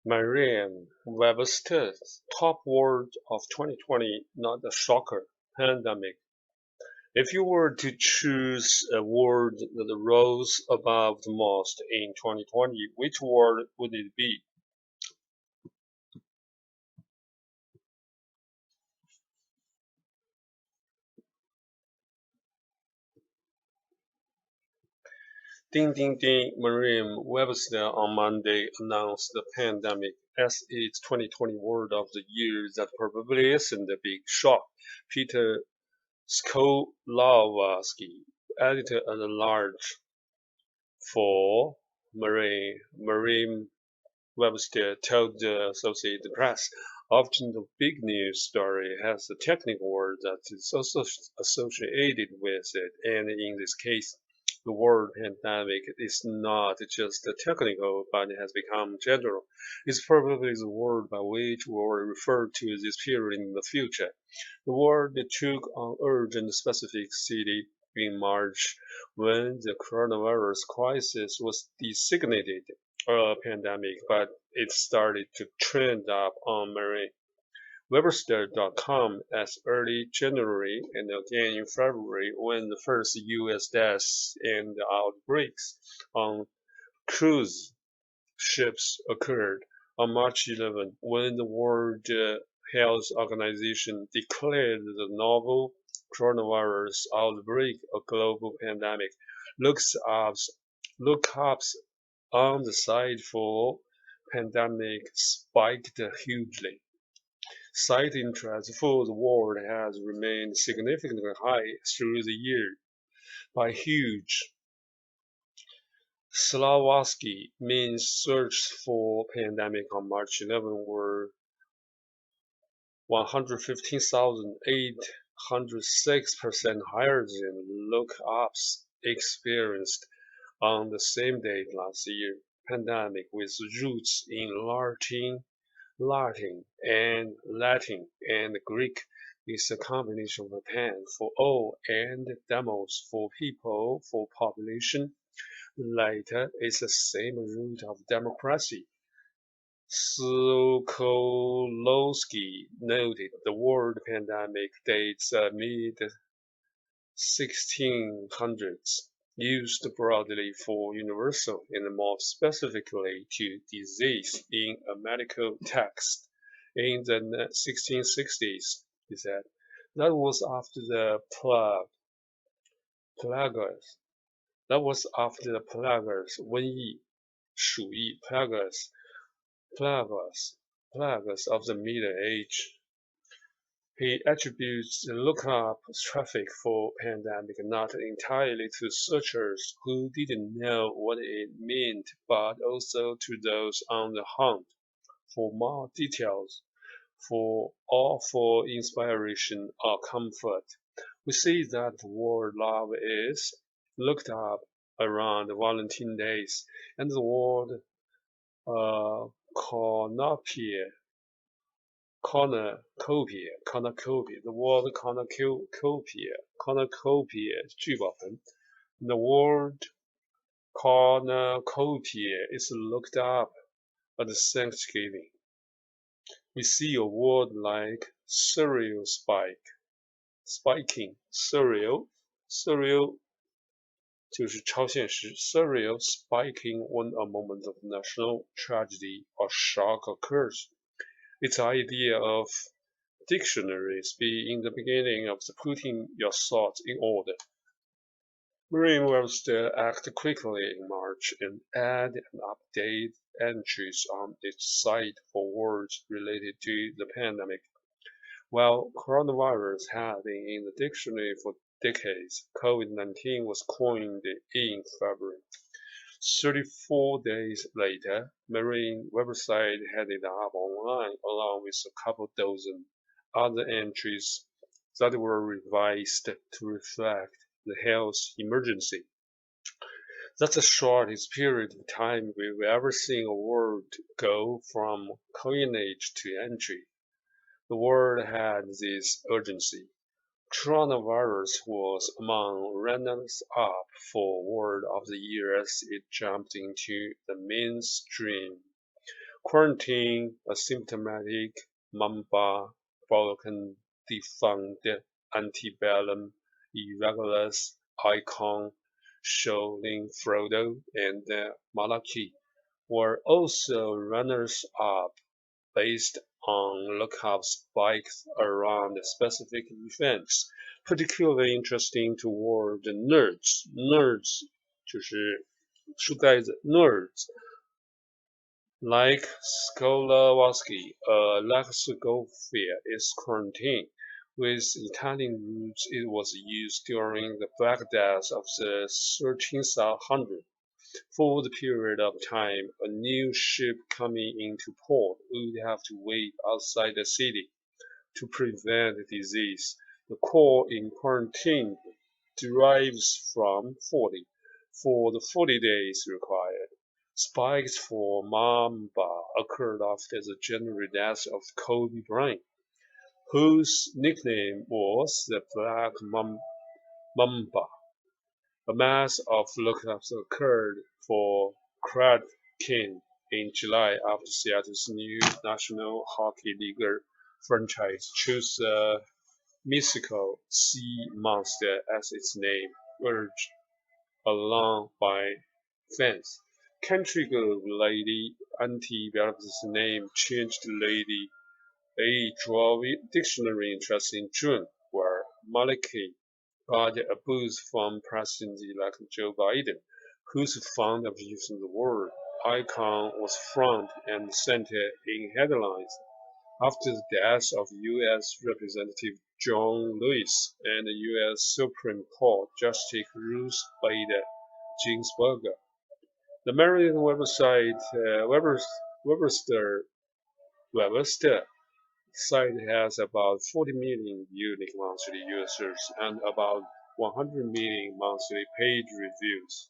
Merriam-Webster's top word of 2020, not a shocker, pandemic. If you were to choose a word that rose above the most in 2020, which word would it be? Ding ding ding, Merriam-Webster on Monday announced the pandemic as its 2020 word of the year. That probably isn't a big shock. Peter Skolowski, editor-at-large for Merriam-Webster, told the Associated Press, often the big news story has a technical word that is also associated with it, and in this case, the word pandemic is not just technical, but it has become general. It's probably the word by which we will refer to this period in the future. The word took on urgent specificity in March when the coronavirus crisis was designated a pandemic, but it started to trend up on Webster.com as early January and again in February when the first U.S. deaths and outbreaks on cruise ships occurred. On March 11, when the World Health Organization declared the novel coronavirus outbreak a global pandemic, lookups on the site for pandemic spiked hugely. Site interest for the word has remained significantly high through the year. By huge, Slawowski means search for pandemic on March 11 were 115,806% higher than lookups experienced on the same date last year. Pandemic with roots in Latin and Greek is a combination of pan for all and demos for people for population. The latter is the same root of democracy. Sokolowski noted the word pandemic dates mid-1600s, used broadly for universal and more specifically to disease in a medical text. In the 1660s, he said, that was after the plagues. That was after the plagues瘟疫鼠疫 plagues of the Middle Age. He attributes the lookup traffic for pandemic not entirely to searchers who didn't know what it meant, but also to those on the hunt for more details, for inspiration or comfort. We see that the word love is looked up around Valentine's Day, and the word cornucopia, the word cornucopia聚宝盆. The word cornucopia is looked up at Thanksgiving. We see a word like cereal spiking, cereal 就是超现实 cereal spiking when a moment of national tragedy or shock occurs. Its idea of dictionaries being the beginning of the putting your thoughts in order. Merriam-Webster acted quickly in March and added and updated entries on its site for words related to the pandemic. While coronavirus had been in the dictionary for decades, COVID-19 was coined in February. 34 days later, Merriam-Webster had it up online along with a couple dozen other entries that were revised to reflect the health emergency. That's the shortest period of time we've ever seen a word go from coinage to entry. The word had this urgency. Coronavirus was among runners-up for word of the year as it jumped into the mainstream. Quarantine, asymptomatic, mamba, broken, defunct, antebellum, irregulars, icon, showing Frodo, and Malachi were also runners-up based on local spikes around specific events, particularly interesting toward the nerds. Nerds 就是书呆子 nerds like Skolowski, Lexicography is quarantine. With Italian roots, it was used during the Black Death of the 1300. For the period of time a new ship coming into port would have to wait outside the city to prevent disease. The call in quarantine derives from 40, for the 40 days required. Spikes for Mamba occurred after the January death of Kobe Bryant, whose nickname was the Black Mamba. A mass of lookups occurred for Kraken in July after Seattle's new National Hockey League franchise chose the mythical sea monster as its name, urged along by fans. Country girl Lady Ante Bell's name changed to Lady A draw dictionary interest in June, where Malachi got a boost from President-elect Joe Biden, who's fond of using the word. Icon was front and center in headlines after the death of U.S. Representative John Lewis and U.S. Supreme Court Justice Ruth Bader Ginsburg. The Merriam-Webster site has about 40 million unique monthly users and about 100 million monthly page reviews.